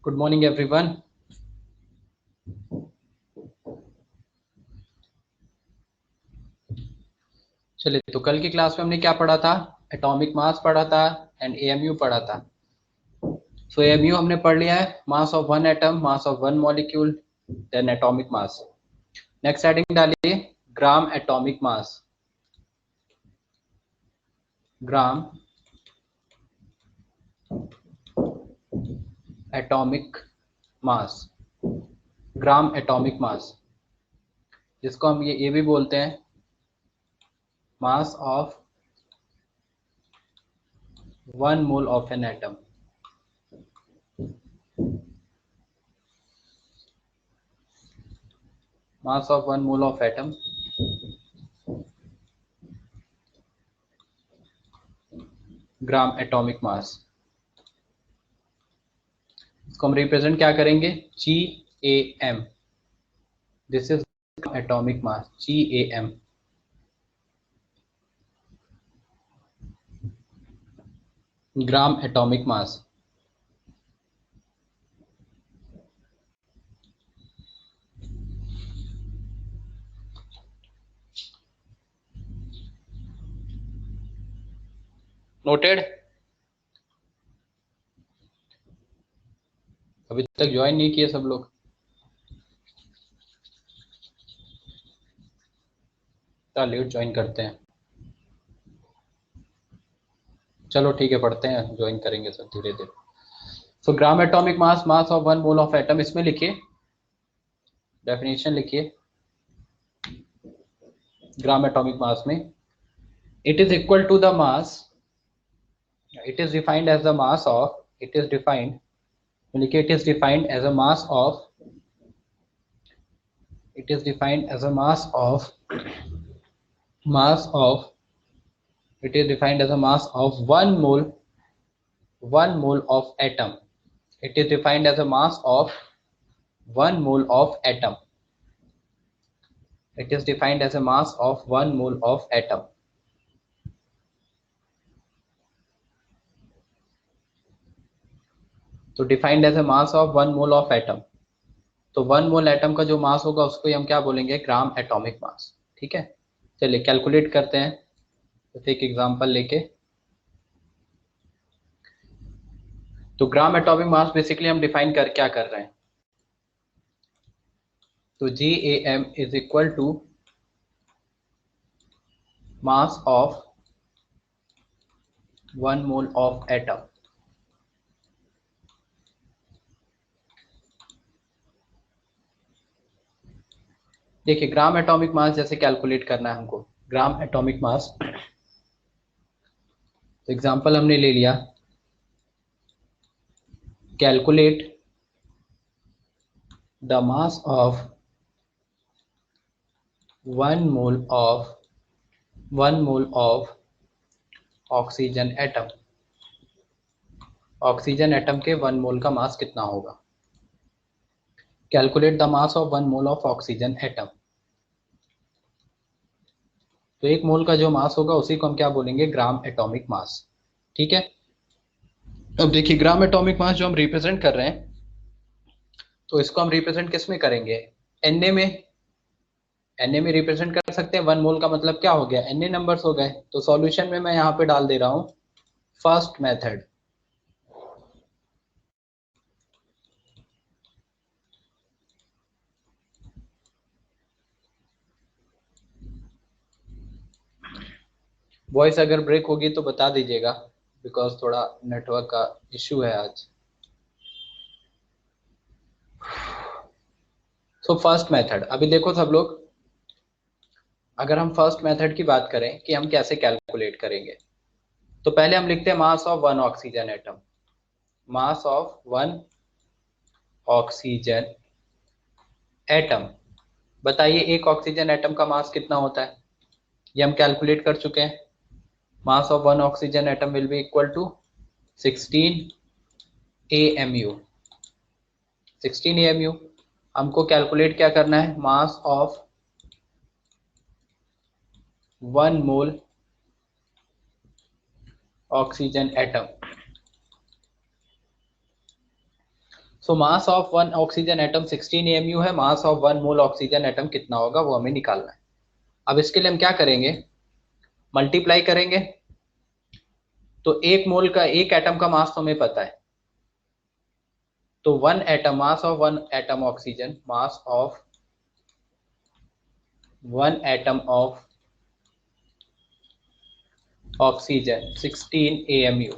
Good morning everyone. चलिए, तो कल की क्लास में हमने क्या पढ़ा था? एटॉमिक मास पढ़ा था एंड एएमयू पढ़ा था। सो एएमयू हमने पढ़ लिया है, mass of one atom, mass of one molecule, then atomic mass. Next heading डालिए gram atomic mass. Gram atomic mass, gram atomic mass, जिसको हम ये भी बोलते हैं mass of one mole of an atom. Mass of one mole of atom, gram atomic mass. इसको हम represent क्या करेंगे? GAM। This is atomic mass, GAM। Gram atomic mass. Noted? अभी तक ज्वाइन नहीं किए सब लोग? लेट ज्वाइन करते हैं। चलो ठीक है, पढ़ते हैं, ज्वाइन करेंगे सब धीरे धीरे। So gram atomic mass, mass of one mole of atom. इसमें लिखिए, डेफिनेशन लिखिए ग्राम एटॉमिक मास में। It is equal to the mass, it is defined as the mass of, it is defined, लिखिए it is defined as a mass of, it is defined as a mass of, it is defined as a mass of 1 mole of atom. It is defined as a mass of 1 mole of atom. It is defined as a mass of 1 mole of atom. तो defined as a mass of 1 mole of atom. तो 1 मोल atom का जो मास होगा उसको हम क्या बोलेंगे? ग्राम atomic मास। ठीक है, चलिए कैलकुलेट करते हैं तो एक एग्जांपल लेके। तो ग्राम एटॉमिक मास बेसिकली हम डिफाइन कर क्या कर रहे हैं? तो GAM is equal to mass of 1 mole of atom. देखिए ग्राम एटॉमिक मास जैसे कैलकुलेट करना है हमको, ग्राम एटॉमिक मास। तो एग्जांपल हमने ले लिया, calculate the mass of 1 mole of oxygen atom. Oxygen atom के 1 मोल का मास कितना होगा? Calculate the mass of 1 mole of oxygen atom. तो 1 मोल का जो मास होगा उसी को हम क्या बोलेंगे? ग्राम एटॉमिक मास। ठीक है, अब देखिए ग्राम एटॉमिक मास जो हम रिप्रेजेंट कर रहे हैं, तो इसको हम रिप्रेजेंट किस में करेंगे? Na में। Na में रिप्रेजेंट कर सकते हैं। 1 मोल का मतलब क्या हो गया? Na नंबर्स हो गए। तो सॉल्यूशन में मैं यहाँ पे डाल दे रहा हूँ फर्स्ट मेथड। वॉइस अगर ब्रेक होगी तो बता दीजिएगा, बिकॉज थोड़ा नेटवर्क का इश्यू है आज। सो फर्स्ट मेथड, अभी देखो सब लोग, अगर हम फर्स्ट मेथड की बात करें कि हम कैसे कैलकुलेट करेंगे, तो पहले हम लिखते हैं mass of 1 oxygen atom. Mass of 1 oxygen atom. बताइए एक ऑक्सीजन एटम का मास कितना होता है? ये हम कैलकुलेट कर चुके हैं। Mass of 1 oxygen atom will be equal to 16 AMU। 16 AMU। हमको कैलकुलेट क्या करना है? Mass of 1 mole oxygen atom. So mass of one oxygen atom 16 AMU है, mass of one mole oxygen atom कितना होगा वो हमें निकालना है। अब इसके लिए हम क्या करेंगे, मल्टीप्लाई करेंगे। तो एक मोल का, एक एटम का मास तो हमें पता है, तो one atom, mass of one atom oxygen, mass of one atom of oxygen 16 AMU।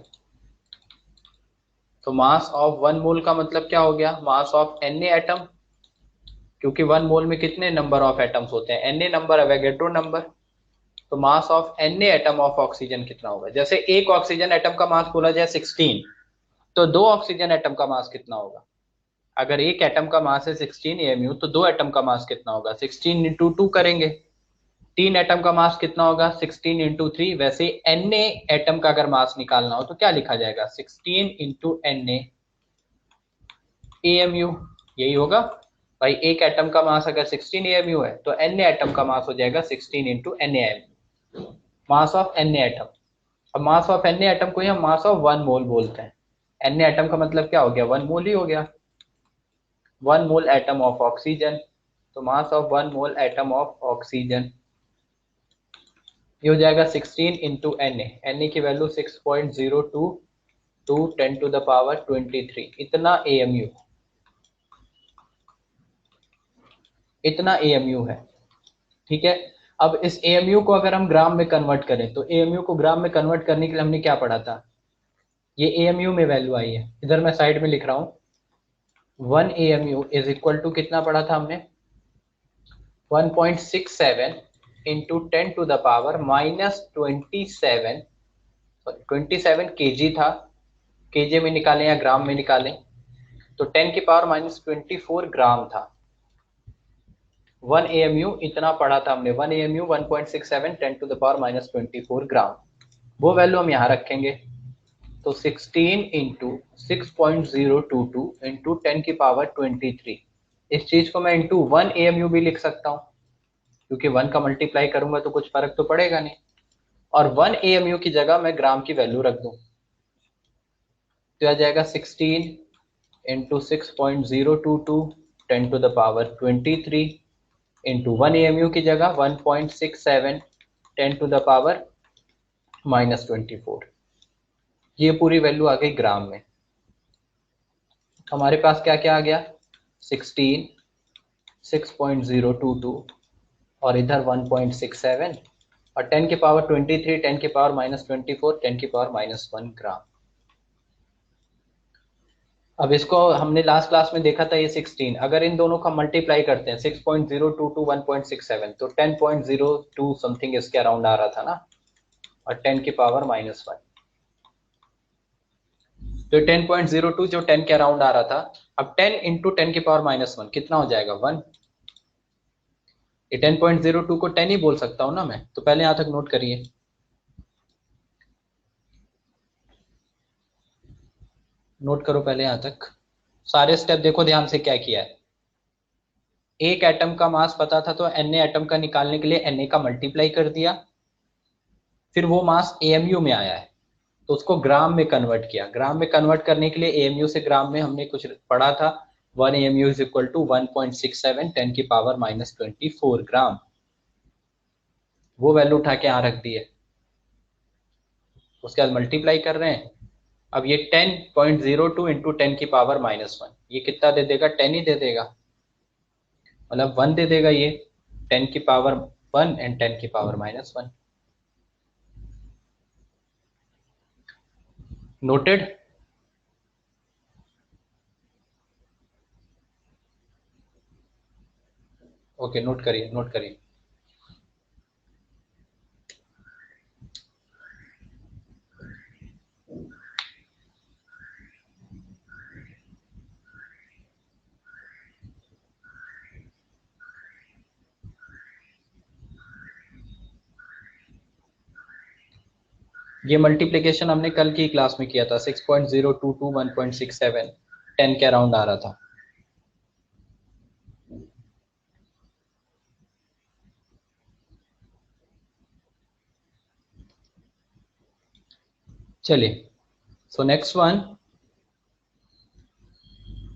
तो मास ऑफ वन मोल का मतलब क्या हो गया, मास ऑफ Na एटम, क्योंकि वन मोल में कितने नंबर ऑफ एटम्स होते हैं, Na नंबर, अवोगाड्रो नंबर। तो mass of Na atom of oxygen कितना होगा, जैसे एक ऑक्सीजन एटम का मास बोला जाए 16, तो दो ऑक्सीजन एटम का मास कितना होगा। अगर एक एटम का मास है 16 AMU तो दो एटम का मास कितना होगा, 16 इंटू 2 करेंगे। तीन एटम का मास कितना होगा, 16 इंटू 3। वैसे Na एटम का अगर मास निकालना हो तो क्या लिखा जाएगा, 16 इंटू Na AMU, यही होगा भाई। एक एटम का मास अगर 16 AMU है तो Na एटम का मास हो जाएगा 16 into Na, mass of Na atom. अब मास ऑफ Na एटम को ही हम मास ऑफ वन मोल बोलते हैं। Na एटम का मतलब क्या हो गया, वन मोल ही हो गया, one mole atom of oxygen. तो mass of one mole atom of oxygen ये हो जाएगा 16 इंटू Na की value 6.02 to 10 to the power 23, इतना AMU, इतना AMU है। ठीक है। अब इस AMU को अगर हम ग्राम में कन्वर्ट करें, तो AMU को ग्राम में कन्वर्ट करने के लिए हमने क्या पढ़ा था, ये AMU में वैल्यू आई है, इधर मैं साइड में लिख रहा हूँ। 1 AMU इज इक्वल टू कितना पढ़ा था हमने, 1.67 into 10 to the power -27, sorry 27 kg था, केजे में निकालें या ग्राम में निकालें, तो 10 की पावर -24 ग्राम था। 1 AMU इतना पढ़ा था हमने, 1 AMU 1.67 10 टू द पावर -24 ग्राम, वो वैल्यू हम यहाँ रखेंगे। तो 16 इंटू 6.022 इंटू 10 की पावर 23, इस चीज को मैं इंटू 1 AMU भी लिख सकता हूँ, क्योंकि 1 का मल्टीप्लाई करूंगा तो कुछ फर्क तो पड़ेगा नहीं, और 1 AMU की जगह मैं ग्राम की वैल्यू रख दूं, तो आ जाएगा 16 into 6.022 10 to the power 23 into 1 AMU की जगह 1.67 10 टू द पावर -24, ये पूरी वैल्यू आ गई ग्राम में। हमारे पास क्या क्या आ गया, 16, 6.022 और इधर 1.67 और 10 की पावर 23, 10 की पावर -24, 10 की पावर -1 ग्राम। अब इसको हमने लास्ट क्लास में देखा था, ये 16, अगर इन दोनों का मल्टीप्लाई करते हैं 6.022 1.67, तो 10.02 समथिंग इसके अराउंड आ रहा था ना, और 10 की पावर -1, तो 10.02 जो 10 के अराउंड आ रहा था, अब 10 इंटू 10 की पावर -1 कितना हो जाएगा, 1। ये 10.02 को 10 ही बोल सकता हूँ ना मैं, तो पहले यहाँ तक नोट करिए, नोट करो पहले यहाँ तक सारे स्टेप, देखो ध्यान से क्या किया है। एक एटम का मास पता था तो Na एटम का निकालने के लिए Na का मल्टीप्लाई कर दिया, फिर वो मास AMU में आया है तो उसको ग्राम में कन्वर्ट किया। ग्राम में कन्वर्ट करने के लिए AMU से ग्राम में हमने कुछ पढ़ा था, 1 AMU इज इक्वल टू 1.67 10 की पावर -24 ग्राम, वो वैल्यू उठा के यहाँ रख दी है। उसके बाद मल्टीप्लाई कर रहे हैं, अब ये 10.02 इंटू 10 की पावर -1, ये कितना दे देगा, 10 ही दे देगा, मतलब 1 दे देगा ये, 10 की पावर 1 एंड 10 की पावर -1। नोटेड। ओके, नोट करिए, नोट करिए। ये मल्टीप्लिकेशन हमने कल की क्लास में किया था, 6.022 1.67 10 के अराउंड आ रहा था। चलिए, so next one,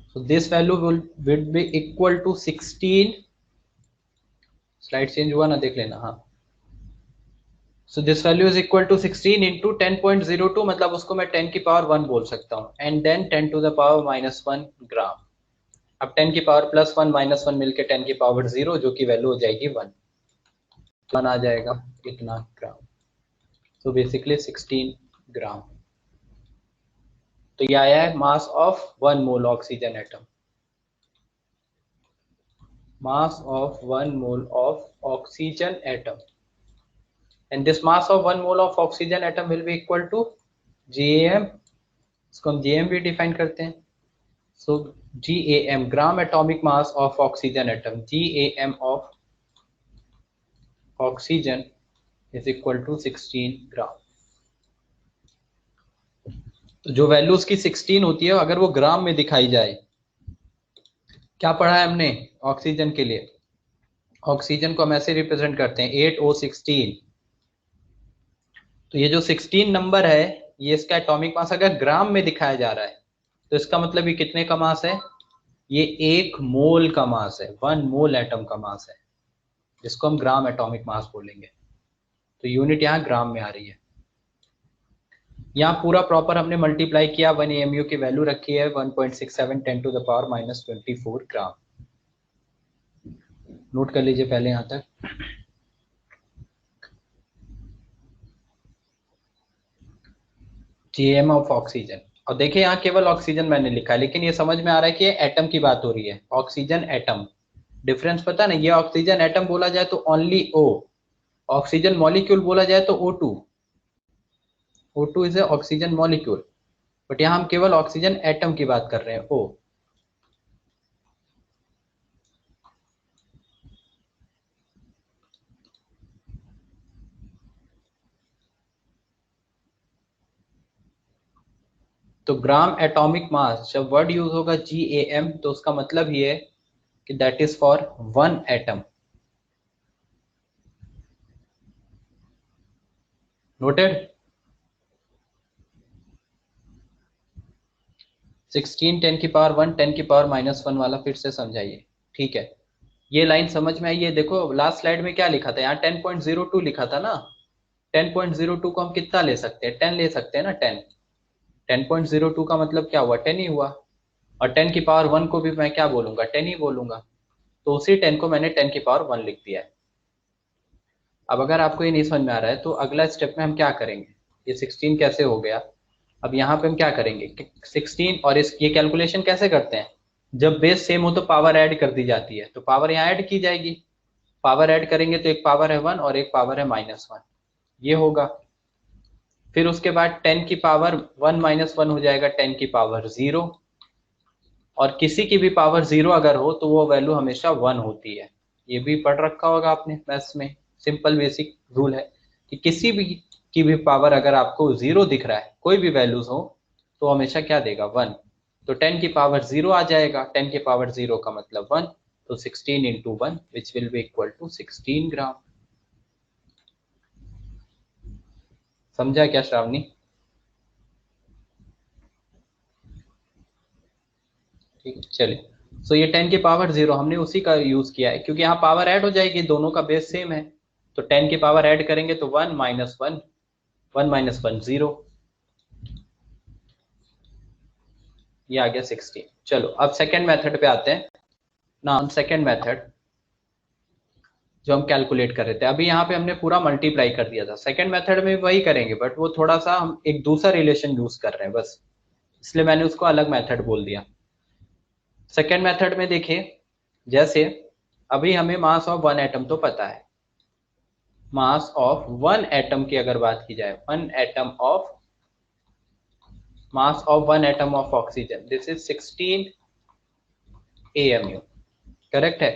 so this value will be equal to 16, slide change हुआ ना, देख लेना। हाँ, so this value is equal to 16 into 10.02, मतलब उसको मैं 10 की पावर 1 बोल सकता हूँ, and then 10 to the power -1 gram. अब 10 की पावर +1 -1 मिलके 10 की पावर 0, जो की वैल्यू हो जाएगी 1, 1 आ जाएगा इतना ग्राम। तो बेसिकली 16 ग्राम। तो ये आया है mass of 1 mole oxygen atom, mass of 1 mole of oxygen atom, and this mass of 1 mole of oxygen atom will be equal to GAM। इसको हम GAM भी डिफाइन करते हैं। so GAM, gram atomic mass of oxygen atom, GAM of oxygen is equal to 16 gram. तो जो value उसकी 16 होती है, अगर वो ग्राम में दिखाई जाए, क्या पढ़ा है हमने ऑक्सीजन के लिए? ऑक्सीजन को हम ऐसे रिप्रेजेंट करते हैं 8O16। तो ये जो 16 नंबर है, ये इसका एटॉमिक मास अगर ग्राम में दिखाया जा रहा है, तो इसका मतलब ये कितने का मास है? ये 1 मोल का मास है, 1 मोल एटम का मास है, जिसको हम ग्राम एटॉमिक मास बोलेंगे। तो यूनिट यहाँ ग्राम में आ रही है। यहाँ पूरा प्रॉपर हमने मल्टीप्लाई किया, 1 AMU की वैल्यू रखी है 1.67 10 to the power -24 gram. Note कर लीजिए पहले यहाँ तक। GAM ऑफ ऑक्सीजन, और देखिए यहाँ केवल ऑक्सीजन मैंने लिखा है, लेकिन ये समझ में आ रहा है कि एटम की बात हो रही है, ऑक्सीजन एटम। डिफरेंस पता ना, ये ऑक्सीजन एटम बोला जाए तो ओनली O, ऑक्सीजन मॉलिक्यूल बोला जाए तो O2। O2 is A oxygen molecule, but यहाँ हम केवल ऑक्सीजन एटम की बात कर रहे हैं, O। तो ग्राम एटॉमिक मास, जब वर्ड यूज होगा GAM, तो उसका मतलब ये है कि that is for 1 atom. Noted? 16 10 की पावर 1 10 की पावर -1 वाला फिर से समझाइए, ठीक है? ये लाइन समझ में आई? ये देखो लास्ट स्लाइड में क्या लिखा था, यहाँ 10.02 लिखा था ना। 10.02 को हम कितना ले सकते हैं? 10 ले सकते हैं ना, 10। 10.02 का मतलब क्या हुआ? 10 ही हुआ। और 10 की पावर 1 को भी मैं क्या बोलूंगा? 10 ही बोलूंगा। तो उसी 10 को मैंने 10 की पावर 1 लिख दिया है। अब अगर आपको ये नहीं समझ में आ रहा है, तो अगला स्टेप में हम क्या करेंगे? ये 16 कैसे हो गया? अब यहाँ पे हम क्या करेंगे? 16 और इस ये कैलकुलेशन कैसे करते हैं? जब बेस सेम हो तो पावर ऐड कर दी जाती है, तो पावर यहाँ ऐड की जाएगी। पावर ऐड करेंगे तो एक पावर है 1 और एक पावर है -1, ये होगा। फिर उसके बाद 10 की पावर 1 -1 हो जाएगा 10 की पावर 0, और किसी की भी पावर 0 अगर हो तो वो वैल्यू हमेशा 1 होती है। ये भी पढ़ रखा होगा आपने मैथ्स में, सिंपल बेसिक रूल है कि किसी भी की भी पावर अगर आपको 0 दिख रहा है, कोई भी वैल्यूज हो, तो हमेशा क्या देगा? 1। तो 10 की पावर 0 आ जाएगा, 10 की पावर 0 का मतलब 1, तो 16 into 1 which will be equal to 16 gram. समझा क्या श्रावणी? ठीक है, चलिए। सो ये 10 की पावर 0 हमने उसी का यूज किया है, क्योंकि यहाँ पावर ऐड हो जाएगी, दोनों का बेस सेम है। तो 10 की पावर ऐड करेंगे तो 1 -1, 1 -1 0, ये आ गया 16। चलो अब सेकेंड मेथड पे आते हैं ना। हम सेकेंड मेथड जो हम कैलकुलेट कर रहे थे, अभी यहाँ पे हमने पूरा मल्टीप्लाई कर दिया था। सेकेंड मेथड में वही करेंगे, बट वो थोड़ा सा हम एक दूसरा रिलेशन यूज कर रहे हैं बस, इसलिए मैंने उसको अलग मेथड बोल दिया। सेकेंड मेथड में देखिए, जैसे अभी हमें मास ऑफ 1 एटम तो पता है। मास ऑफ 1 एटम की अगर बात की जाए, 1 atom of mass of 1 atom of oxygen, this is 16 AMU, correct है?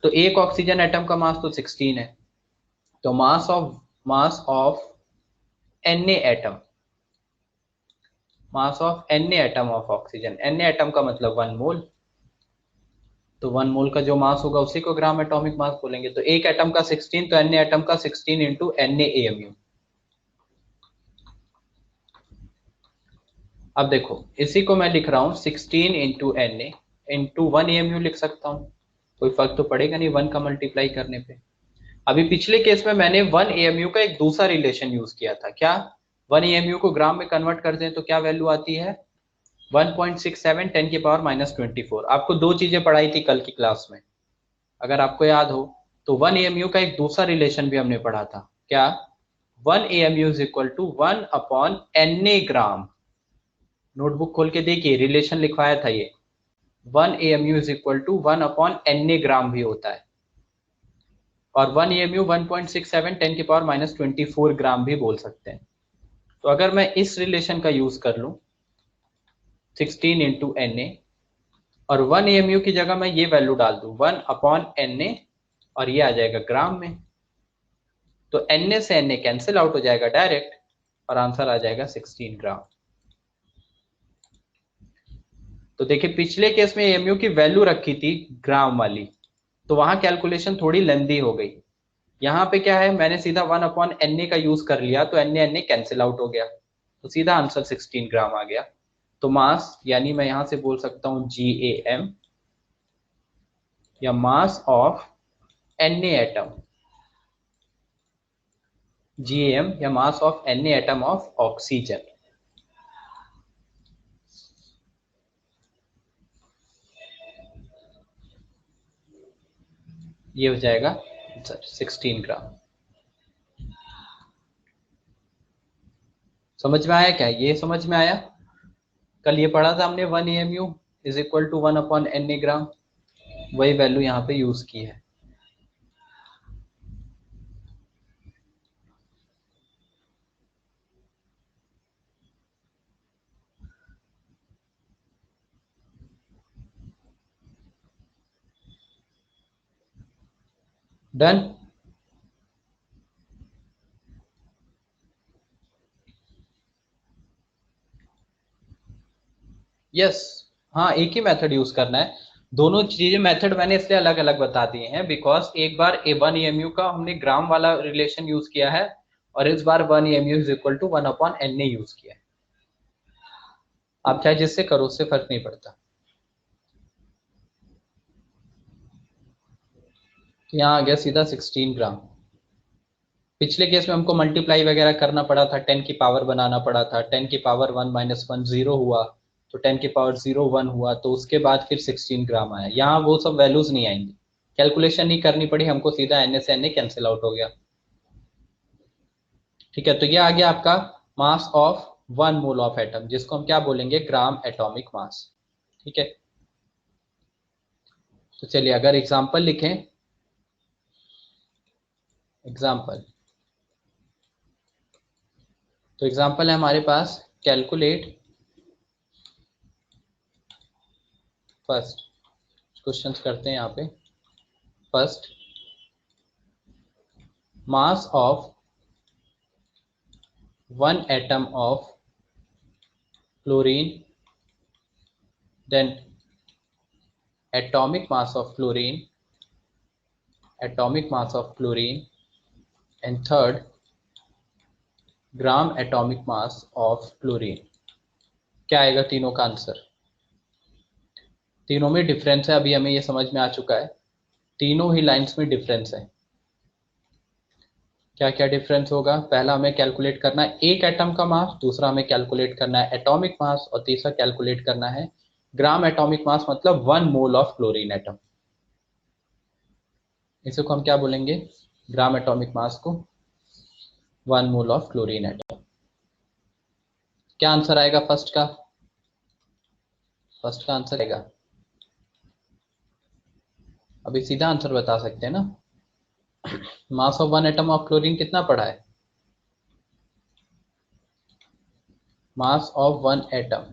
तो एक ऑक्सीजन एटम का मास तो 16 है। तो mass of Na atom, mass of Na atom of oxygen, Na atom का मतलब 1 मोल। तो 1 मोल का जो मास होगा उसी को ग्राम एटॉमिक मास बोलेंगे। तो एक एटम का 16, तो Na एटम का 16 इंटू NaAMU। अब देखो, इसी को मैं लिख रहा हूं 16 इंटू Na, इंटू 1 AMU लिख सकता हूँ, कोई फर्क तो पड़ेगा नहीं 1 का मल्टीप्लाई करने पे। अभी पिछले केस में मैंने 1 AMU का एक दूसरा रिलेशन यूज किया था। क्या 1 AMU को ग्राम में कन्वर्ट कर दें तो क्या वैल्यू आती है 1.67 10⁻24। आपको दो चीजें पढ़ाई थी कल की क्लास में, अगर आपको याद हो तो 1 AMU का एक दूसरा रिलेशन भी हमने पढ़ा था। क्या 1 AMU is equal to 1/Na gram. Notebook खोल के देखिए, रिलेशन लिखवाया था ये 1 AMU is equal to 1/Na gram भी होता है, और 1 AMU 1.67 10⁻24 ग्राम भी बोल सकते हैं। तो अगर मैं इस रिलेशन का यूज कर लूं 16 इंटू Na, और 1 AMU की जगह मैं ये वैल्यू डाल दूं 1/Na, और ये आ जाएगा ग्राम में, तो Na से Na कैंसिल आउट हो जाएगा डायरेक्ट, और आंसर आ जाएगा 16 ग्राम। तो देखिए पिछले केस में AMU की वैल्यू रखी थी ग्राम वाली, तो वहां कैलकुलेशन थोड़ी लेंदी हो गई। यहाँ पे क्या है, मैंने सीधा 1/Na का यूज कर लिया, तो Na कैंसिल आउट हो गया, तो सीधा आंसर 16 ग्राम आ गया। तो मास यानी मैं यहां से बोल सकता हूं GAM, या mass of Na atom, GAM या mass of Na atom of oxygen. ये हो जाएगा 16 ग्राम। समझ में आया क्या, ये समझ में आया? कल ये पढ़ा था हमने 1 AMU is equal to 1/Na gram, वही वैल्यू यहाँ पे यूज की है। डन। यस, हाँ एक ही मेथड यूज करना है। दोनों चीजें मेथड मैंने इसलिए अलग अलग बता दिए हैं बिकॉज एक बार A1 AMU का हमने ग्राम वाला रिलेशन यूज किया है, और इस बार 1 AMU is equal to 1/Na use किया है। आप चाहे जिससे करो उससे फर्क नहीं पड़ता। तो यहाँ आ गया सीधा 16 ग्राम। पिछले केस में हमको मल्टीप्लाई वगैरह करना पड़ा था, 10 की पावर बनाना पड़ा था, 10 की पावर 1 - 1 0 हुआ, तो 10 की पावर 0 1 हुआ, तो उसके बाद फिर 16 ग्राम आया। यहाँ वो सब वैल्यूज नहीं आएंगी, कैलकुलेशन नहीं करनी पड़ी हमको, सीधा Na से Na कैंसिल आउट हो गया। ठीक है, तो ये आ गया आपका मास ऑफ 1 मोल ऑफ एटम, जिसको हम क्या बोलेंगे ग्राम एटॉमिक मास। ठीक है, तो चलिए अगर एग्जांपल लिखें, एग्जांपल, तो एग्जांपल है हमारे पास कैलकुलेट फर्स्ट, क्वेश्चंस करते हैं यहाँ पे। First, mass of 1 atom of chlorine, then atomic mass of chlorine, atomic mass of chlorine, and third, gram atomic mass of chlorine. क्या आएगा तीनों का आंसर? तीनों में डिफरेंस है, अभी हमें ये समझ में आ चुका है, तीनों ही लाइंस में डिफरेंस है। क्या क्या डिफरेंस होगा? पहला हमें कैलकुलेट करना है एक एटम का मास, दूसरा हमें कैलकुलेट करना है एटॉमिक मास, और तीसरा कैलकुलेट करना है ग्राम एटॉमिक मास, मतलब 1 मोल ऑफ क्लोरीन एटम। इसे को हम क्या बोलेंगे? ग्राम एटॉमिक मास को 1 मोल ऑफ क्लोरीन एटम। क्या आंसर आएगा फर्स्ट का? फर्स्ट का आंसर आएगा, अभी सीधा आंसर बता सकते हैं ना। मास ऑफ 1 एटम ऑफ क्लोरीन कितना पड़ा है? Mass of 1 atom,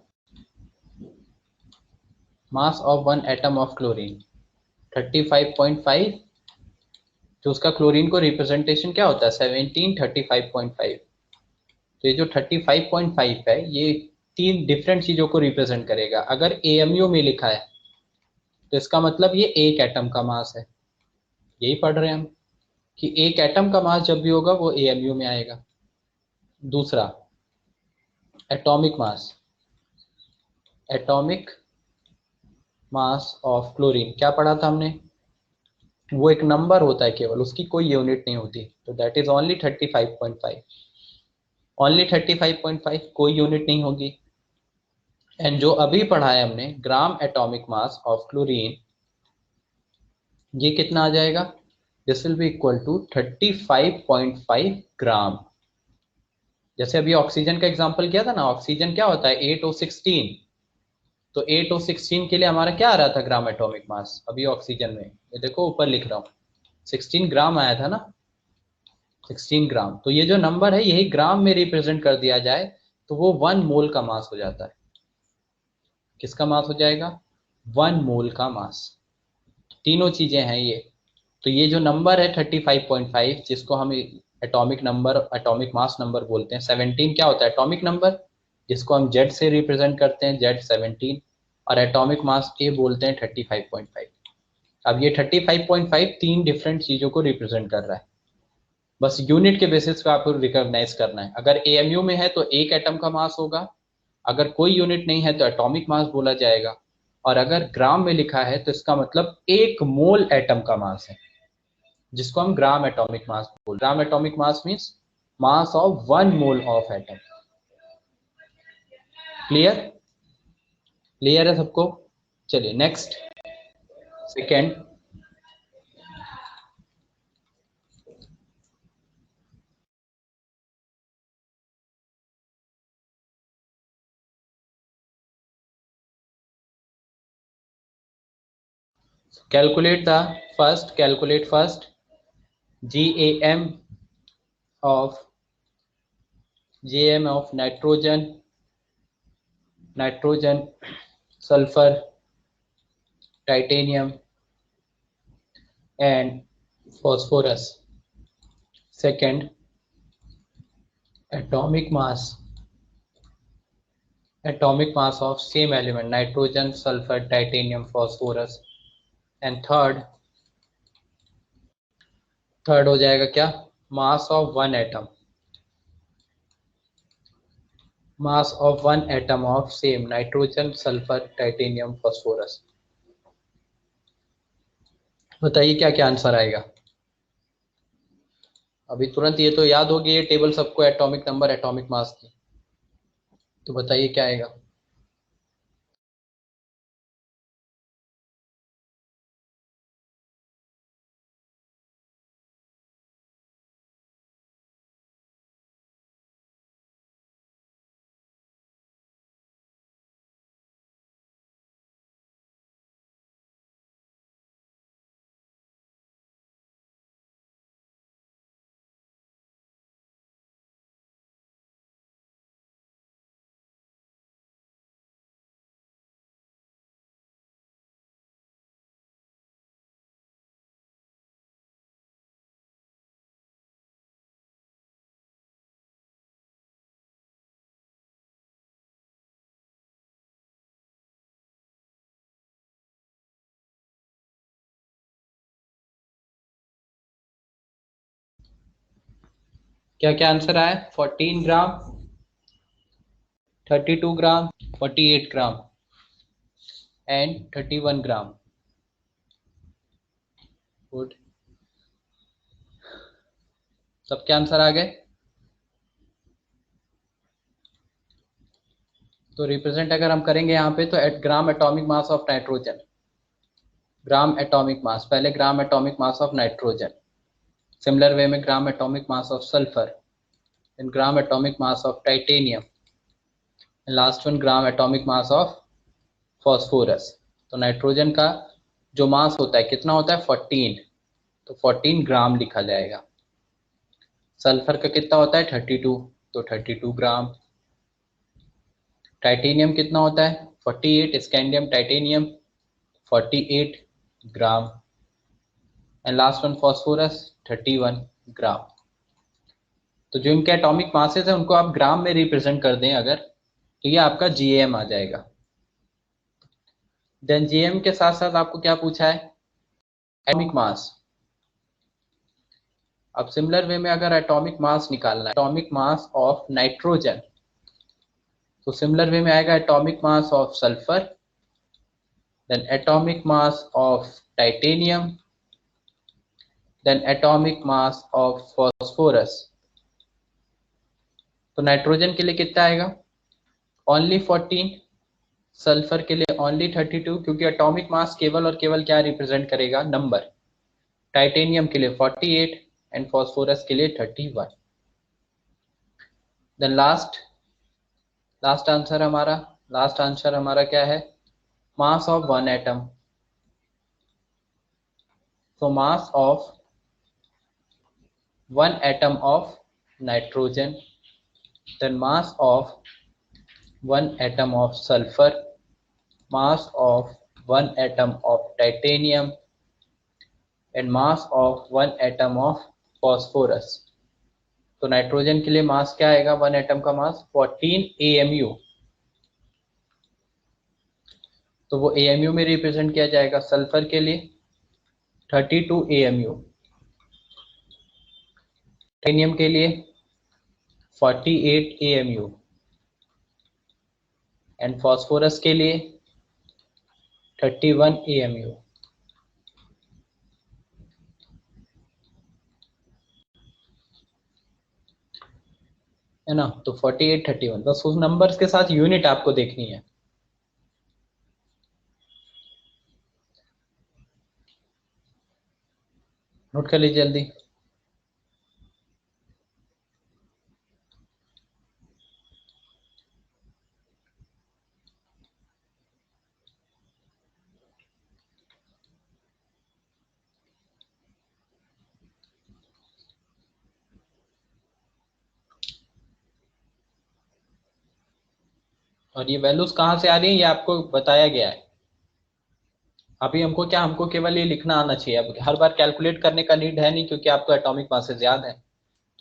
mass of 1 atom of chlorine 35.5, जो उसका क्लोरीन को रिप्रेजेंटेशन क्या होता है 17 35.5। तो ये जो 35.5 है ये तीन डिफरेंट चीजों को रिप्रेजेंट करेगा। अगर AMU में लिखा है तो इसका मतलब ये एक एटम का मास है, यही पढ़ रहे हैं हम कि एक एटम का मास जब भी होगा वो AMU में आएगा। दूसरा atomic mass, atomic mass of chlorine क्या पढ़ा था हमने, वो एक नंबर होता है केवल, उसकी कोई यूनिट नहीं होती, तो दैट इज ओनली 35.5, ओनली 35.5, कोई यूनिट नहीं होगी। एंड जो अभी पढ़ा है हमने gram atomic mass of chlorine, ये कितना आ जाएगा, this will be equal to 35.5 gram. जैसे अभी ऑक्सीजन का एग्जांपल किया था ना, ऑक्सीजन क्या होता है 8O16, तो 8O16 के लिए हमारा क्या आ रहा था ग्राम एटॉमिक मास अभी ऑक्सीजन में, ये देखो ऊपर लिख रहा हूँ 16 ग्राम आया था ना, 16 ग्राम। तो ये जो नंबर है यही ग्राम में रिप्रेजेंट कर दिया जाए तो वो 1 मोल का मास हो जाता है। किसका मास हो जाएगा, 1 मोल का मास। तीनों चीजें हैं ये। तो ये जो नंबर है 35.5, जिसको हम atomic number, atomic mass number बोलते हैं, 17 क्या होता है एटॉमिक नंबर, जिसको हम जेड से रिप्रेजेंट करते हैं, जेड 17, और एटॉमिक मास ए बोलते हैं 35.5। अब ये 35.5 तीन डिफरेंट चीजों को रिप्रेजेंट कर रहा है, बस यूनिट के बेसिस पे आपको रिकॉग्नाइज करना है। अगर एएमयू में है तो एक एटम का मास होगा, अगर कोई यूनिट नहीं है तो एटॉमिक मास बोला जाएगा, और अगर ग्राम में लिखा है तो इसका मतलब 1 मोल एटम का मास है, जिसको हम ग्राम एटॉमिक मास बोल, ग्राम atomic mass means mass of 1 mole of atom. Clear, clear है सबको। चलिए next, second, calculate the first, calculate first GAM of nitrogen, nitrogen, sulfur, titanium and phosphorus. Second, atomic mass, atomic mass of same element nitrogen, sulfur, titanium, phosphorus. And third, third हो जाएगा क्या, मास of one atom, mass of one atom of same nitrogen, sulphur, titanium, phosphorus. बताइए क्या क्या answer आएगा। अभी तुरंत ये तो याद होगी ये टेबल सबको, एटॉमिक नंबर, एटॉमिक मास की, तो बताइए क्या आएगा। क्या क्या आंसर आया, 14 gram, 32 gram, 48 gram and 31 gram. Good, सबके आंसर आ गए। तो रिप्रेजेंट अगर हम करेंगे यहाँ पे तो at gram atomic mass of nitrogen, gram atomic mass, पहले gram atomic mass of nitrogen, similar way में gram atomic mass of sulphur, then gram atomic mass of titanium, and last one gram atomic mass of phosphorus। तो nitrogen का जो मास होता है कितना होता है 14, तो 14 ग्राम लिखा जाएगा। सल्फर का कितना होता है 32, तो 32 ग्राम। टाइटेनियम कितना होता है 48, scandium titanium 48 gram, and last one phosphorus 31 ग्राम। तो जो इनके एटॉमिक मासेस है उनको आप ग्राम में रिप्रेजेंट कर दें अगर, तो ये आपका जीएम आ जाएगा। देन जीएम के साथ साथ आपको क्या पूछा है, एटॉमिक मास। अब सिमिलर वे में अगर एटॉमिक मास निकालना है, एटॉमिक मास ऑफ नाइट्रोजन, तो सिमिलर वे में आएगा atomic mass of sulphur, then atomic mass of titanium, then atomic mass of phosphorus. तो नाइट्रोजन के लिए कितना आएगा? ओनली 14, सल्फर के लिए ओनली 32, क्योंकि एटॉमिक मास केवल और केवल क्या रिप्रेजेंट करेगा? नंबर। टाइटेनियम के लिए 48 एंड फॉस्फोरस के लिए 31। देन लास्ट आंसर हमारा क्या है? Mass of one atom. So mass of one atom of nitrogen, then mass of one atom of sulfur, mass of one atom of titanium, and mass of one atom of phosphorus. तो nitrogen के लिए मास क्या आएगा? One atom का मास 14 AMU। तो वो AMU में represent किया जाएगा। सल्फर के लिए 32 AMU, टाइटेनियम के लिए 48 AMU एंड फॉस्फोरस के लिए 31 AMU। है ना? तो 48 31, बस उस नंबर्स के साथ यूनिट आपको देखनी है। नोट कर लीजिए जल्दी। और ये वैल्यूज कहाँ से आ रही है ये आपको बताया गया है। अभी हमको केवल ये लिखना आना चाहिए। अब हर बार कैलकुलेट करने का नीड है नहीं, क्योंकि आपको एटॉमिक मासेस याद है।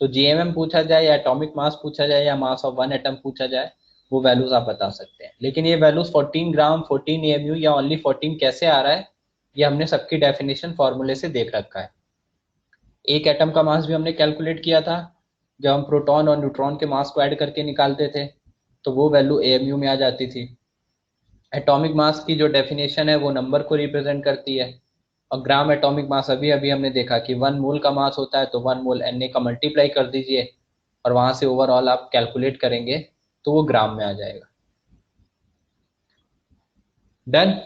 तो जीएमएम पूछा जाए या एटॉमिक मास पूछा जाए या मास ऑफ वन एटम पूछा जाए, वो वैल्यूज आप बता सकते हैं। लेकिन ये वैल्यूज 14 ग्राम, 14 एमयू या ओनली 14 कैसे आ रहा है, ये हमने सबकी डेफिनेशन फॉर्मूले से देख रखा है। एक एटम का मास भी हमने कैलकुलेट किया था जब हम प्रोटॉन और न्यूट्रॉन के मास को ऐड करके निकालते थे, तो वो वैल्यू एएमयू में आ जाती थी। एटॉमिक मास की जो डेफिनेशन है वो नंबर को रिप्रेजेंट करती है। और ग्राम एटॉमिक मास अभी हमने देखा कि 1 मोल का मास होता है, तो 1 मोल Na का मल्टीप्लाई कर दीजिए और वहां से ओवरऑल आप कैलकुलेट करेंगे तो वो ग्राम में आ जाएगा। डन।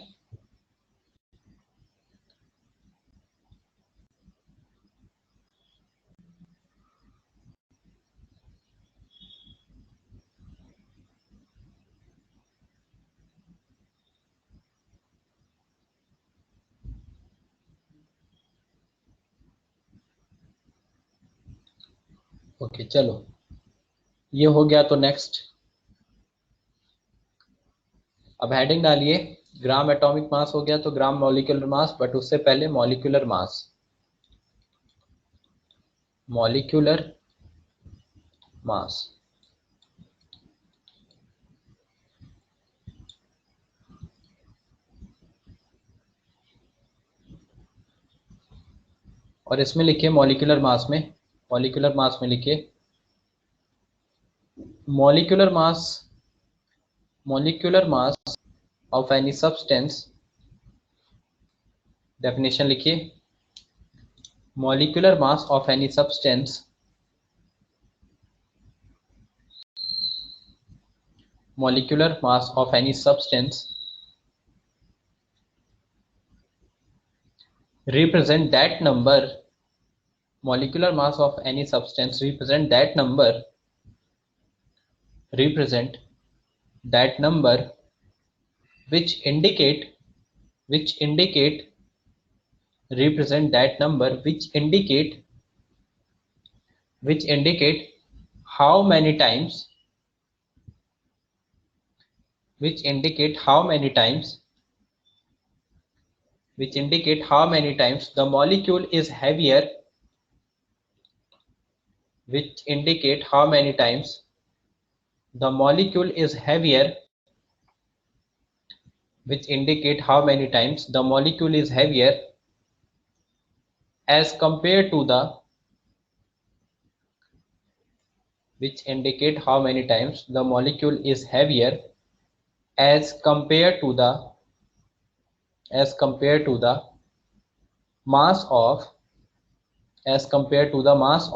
ओके चलो, ये हो गया। तो नेक्स्ट अब हेडिंग डालिए। ग्राम एटॉमिक मास हो गया, तो ग्राम मॉलिक्यूलर मास, बट उससे पहले मॉलिक्यूलर मास। मॉलिक्यूलर मास और इसमें लिखिए मॉलिक्यूलर मास में लिखिए molecular mass of any substance. Definition लिखिए, molecular mass of any substance molecular mass of any substance represent that number. Molecular mass of any substance represent that number which indicate represent that number which indicate how many times which indicate how many times the molecule is heavier which indicate how many times the molecule is heavier which indicate how many times the molecule is heavier as compared to the which indicate how many times the molecule is heavier as compared to the as compared to the mass of as compared to the mass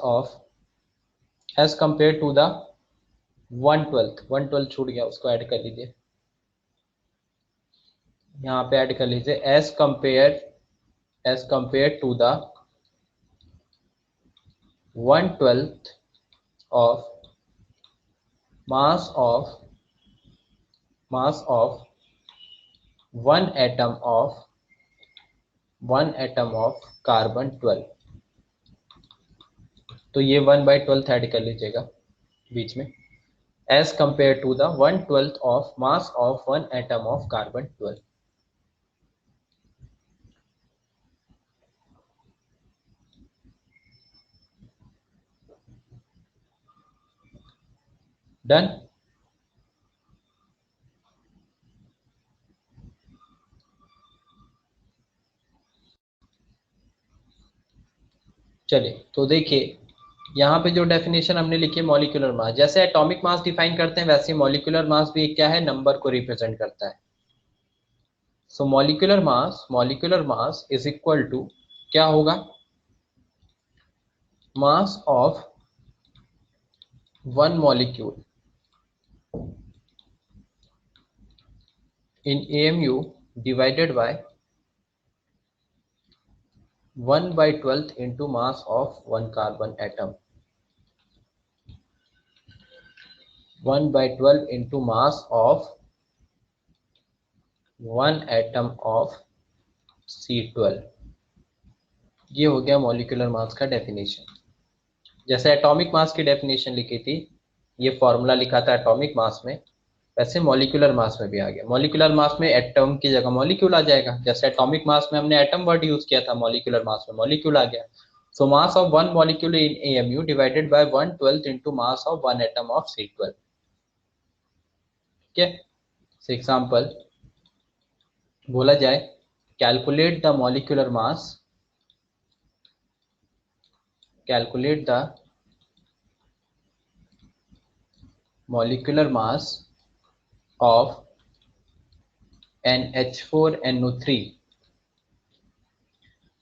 of as compared to the 1/12 छूट गया, उसको add कर लीजिए, यहाँ पे add कर लीजिए as compared to the 1/12 of mass of one atom of carbon 12। तो ये 1/12 ऐड कर लीजिएगा बीच में, as compared to the 1/12 of mass of one atom of carbon 12। Done. चलिए तो देखिए यहाँ पे जो डेफिनेशन हमने लिखी है मॉलिक्यूलर मास, जैसे एटॉमिक मास डिफाइन करते हैं वैसे मॉलिक्यूलर मास भी क्या है, नंबर को रिप्रेजेंट करता है। So molecular mass is equal to क्या होगा, mass of one molecule in AMU divided by 1/12 into mass of one carbon atom, 1/12 into mass of one atom of C12। ये हो गया मॉलिक्यूलर मास का definition. जैसे atomic mass की definition लिखी थी, ये फॉर्मूला लिखा था एटॉमिक मास में, वैसे मॉलिक्यूलर मास में भी आ गया। मॉलिक्यूलर मास में एटम की जगह मॉलिक्यूल आ जाएगा, जैसे एटॉमिक मास में हमने एटम वर्ड यूज किया था, मॉलिक्यूलर मास में मॉलिक्यूल आ गया। So mass of one molecule in AMU divided by 1/12 into mass of one atom of C12। ठीक है, एग्जांपल बोला जाए, calculate the molecular mass, calculate the molecular mass of NH4NO3,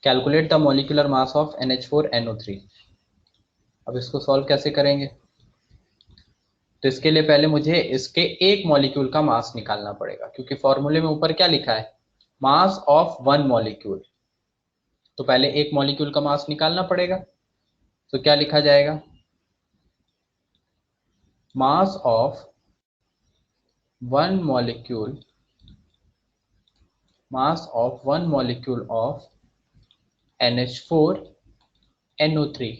calculate the molecular mass of NH4NO3। अब इसको solve कैसे करेंगे, तो इसके लिए पहले मुझे इसके एक मॉलिक्यूल का मास निकालना पड़ेगा, क्योंकि फॉर्मूले में ऊपर क्या लिखा है, मास ऑफ वन मॉलिक्यूल। तो पहले एक मॉलिक्यूल का मास निकालना पड़ेगा, तो क्या लिखा जाएगा, mass of one molecule, mass of one molecule of NH4NO3।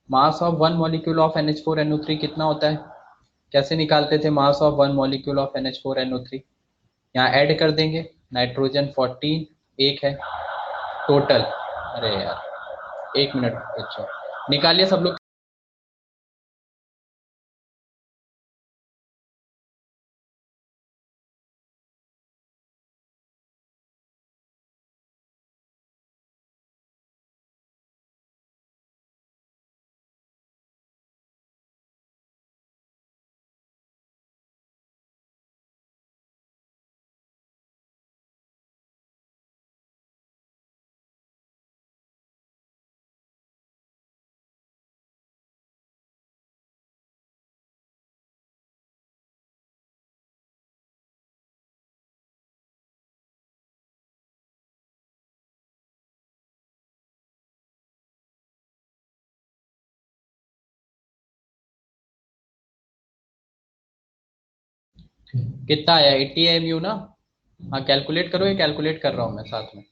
Mass of one molecule of NH4NO3 कितना होता है, कैसे निकालते थे मास of one molecule of NH4NO3, यहाँ ऐड कर देंगे, नाइट्रोजन 14 एक है टोटल। अरे यार एक मिनट, अच्छा निकालिए सब लोग। कितना आया 80 AMU ना, हाँ कैलकुलेट करो, ये कैलकुलेट कर रहा हूँ मैं साथ में।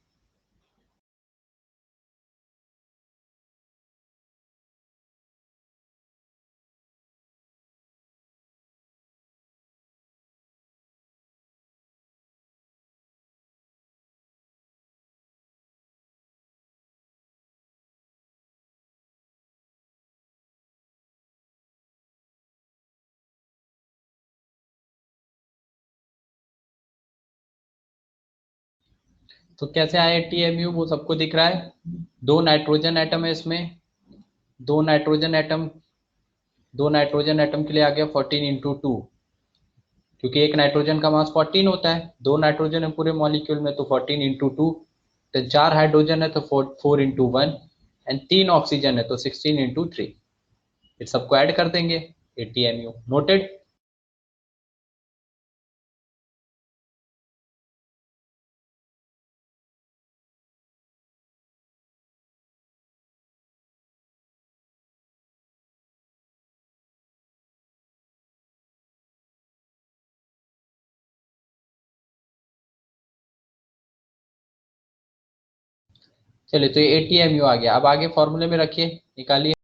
तो कैसे आया 80 AMU, वो सबको दिख रहा है, दो नाइट्रोजन एटम है इसमें, दो नाइट्रोजन एटम, दो नाइट्रोजन एटम के लिए आ गया 14 × 2, क्योंकि एक नाइट्रोजन का मास 14 होता है, 2 नाइट्रोजन है पूरे मॉलिक्यूल में तो 14 इंटू 2, तो 4 हाइड्रोजन है तो 4 इंटू 1, एंड 3 ऑक्सीजन है तो 16 इंटू 3। फिर सबको ऐड कर देंगे 80 mu। नोटेड। चलिए तो ये 80 mu आ गया। अब आगे फॉर्मूले में रखिए, निकालिए।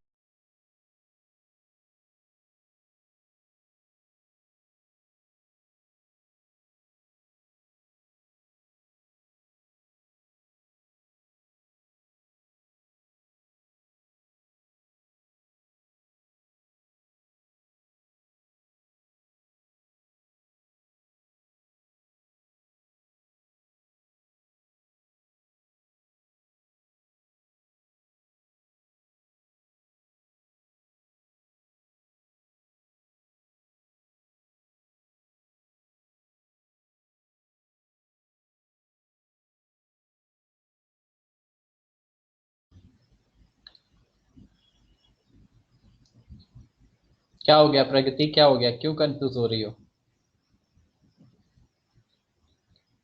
क्या हो गया प्रगति, क्या हो गया, क्यों कंफ्यूज हो रही हो,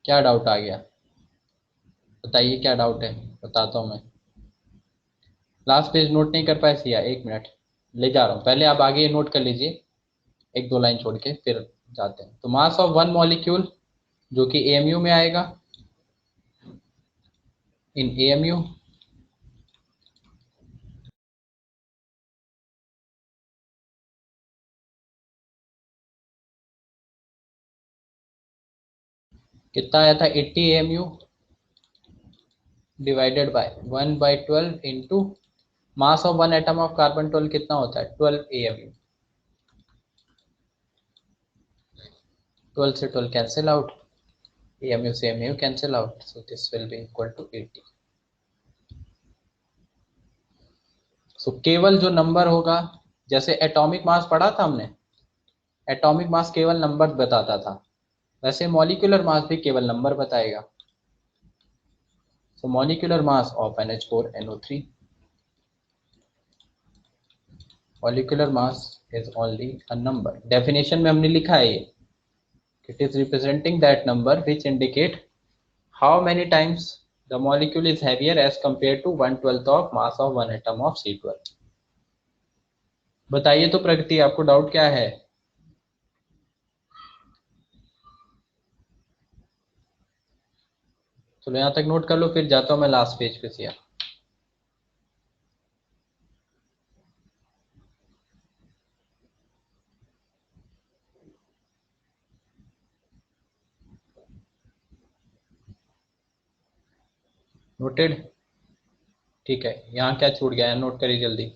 क्या डाउट आ गया, बताइए क्या डाउट है, बताता हूँ मैं। लास्ट पेज नोट नहीं कर पाए सिया, एक मिनट ले जा रहा हूँ, पहले आप आगे नोट कर लीजिए, एक दो लाइन छोड़ के फिर जाते हैं। तो मास ऑफ वन मॉलिक्यूल जो कि एएमयू में आएगा, इन एएमयू कितना आया था, 80 AMU divided by 1/12 into mass of one atom of carbon 12 कितना होता है, 12 एएमयू। 12 से 12 कैंसिल आउट, एएमयू से AMU cancel out, so this will be equal to 80। सो केवल जो नंबर होगा, जैसे एटॉमिक मास पढ़ा था हमने, एटॉमिक मास केवल नंबर बताता था, वैसे मॉलिक्यूलर मास भी केवल नंबर बताएगा। So molecular mass of NH4NO3, molecular mass is only a number. Definition में हमने लिखा है ये, it is representing that number which indicate how many times the molecule is heavier as compared to 1/12 of mass of one atom of C12। बताइए तो प्रगति, आपको doubt क्या है। चलो यहाँ तक नोट कर लो, फिर जाता हूँ मैं लास्ट पेज पे सिया। नोटेड, ठीक है। यहाँ क्या छूट गया है, नोट करिए जल्दी।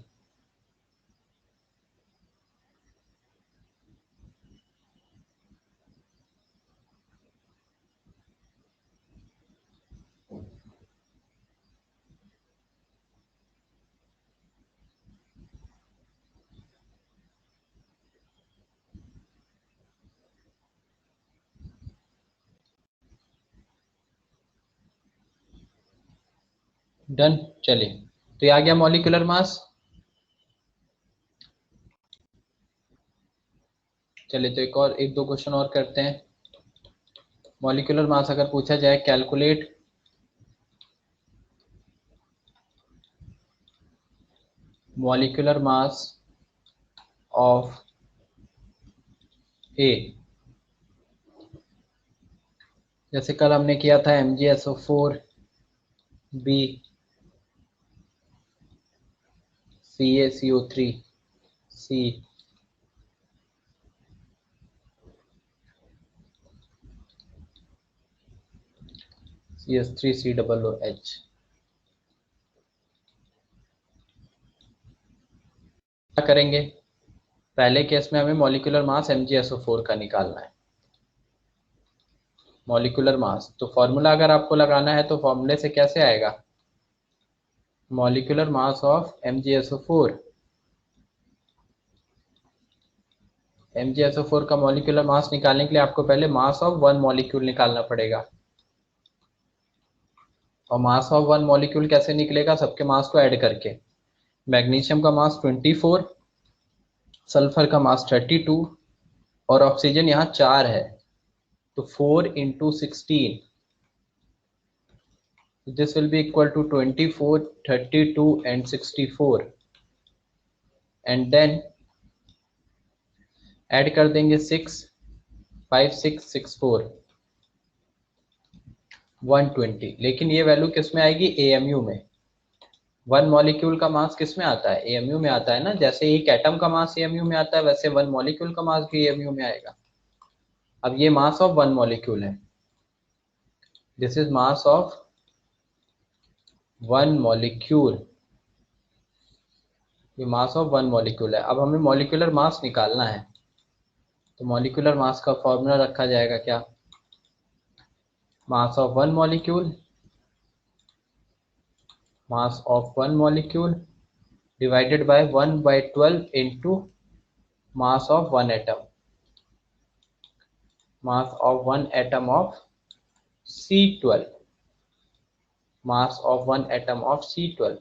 डन। चलिए तो ये आ गया मॉलिक्यूलर मास। चलिए तो एक और, एक दो क्वेश्चन और करते हैं। मॉलिक्यूलर मास अगर पूछा जाए, कैलकुलेट मॉलिक्यूलर मास ऑफ ए, जैसे कल हमने किया था MgSO4 बी CaCO3 सी CH3COOH। क्या करेंगे, पहले केस में हमें मॉलिक्यूलर मास MgSO4 का निकालना है। मॉलिक्यूलर मास तो फॉर्मूला अगर आपको लगाना है तो फॉर्मूले से कैसे आएगा, molecular mass of MgSO4 MgSO4 का मॉलिक्यूलर मास निकालने के लिए आपको पहले मास ऑफ वन मॉलिक्यूल निकालना पड़ेगा। और मास ऑफ वन मॉलिक्यूल कैसे निकलेगा? सबके मास को ऐड करके। मैग्नीशियम का मास 24, सल्फर का मास 32 और ऑक्सीजन यहाँ 4 है, तो 4 × 16, this will be equal to 24, 32 and 64, and then add कर देंगे 6, 5, 6, 6, 4, 120। लेकिन ये वैल्यू किस में आएगी? AMU में। वन मॉलिक्यूल का मास किस में आता है? AMU में आता है ना। जैसे एक एटम का मास AMU में आता है, वैसे वन मॉलिक्यूल का मास भी AMU में आएगा। अब ये मास ऑफ वन मॉलिक्यूल है, this is mass of one molecule, ये मास ऑफ वन मॉलिक्यूल है। अब हमें मॉलिक्यूलर मास निकालना है, तो मॉलिक्यूलर मास का फॉर्मूला रखा जाएगा क्या? मास of one molecule, mass of one molecule divided by 1/12 into mass of one atom, mass of one atom of C12, mass of one atom of C12।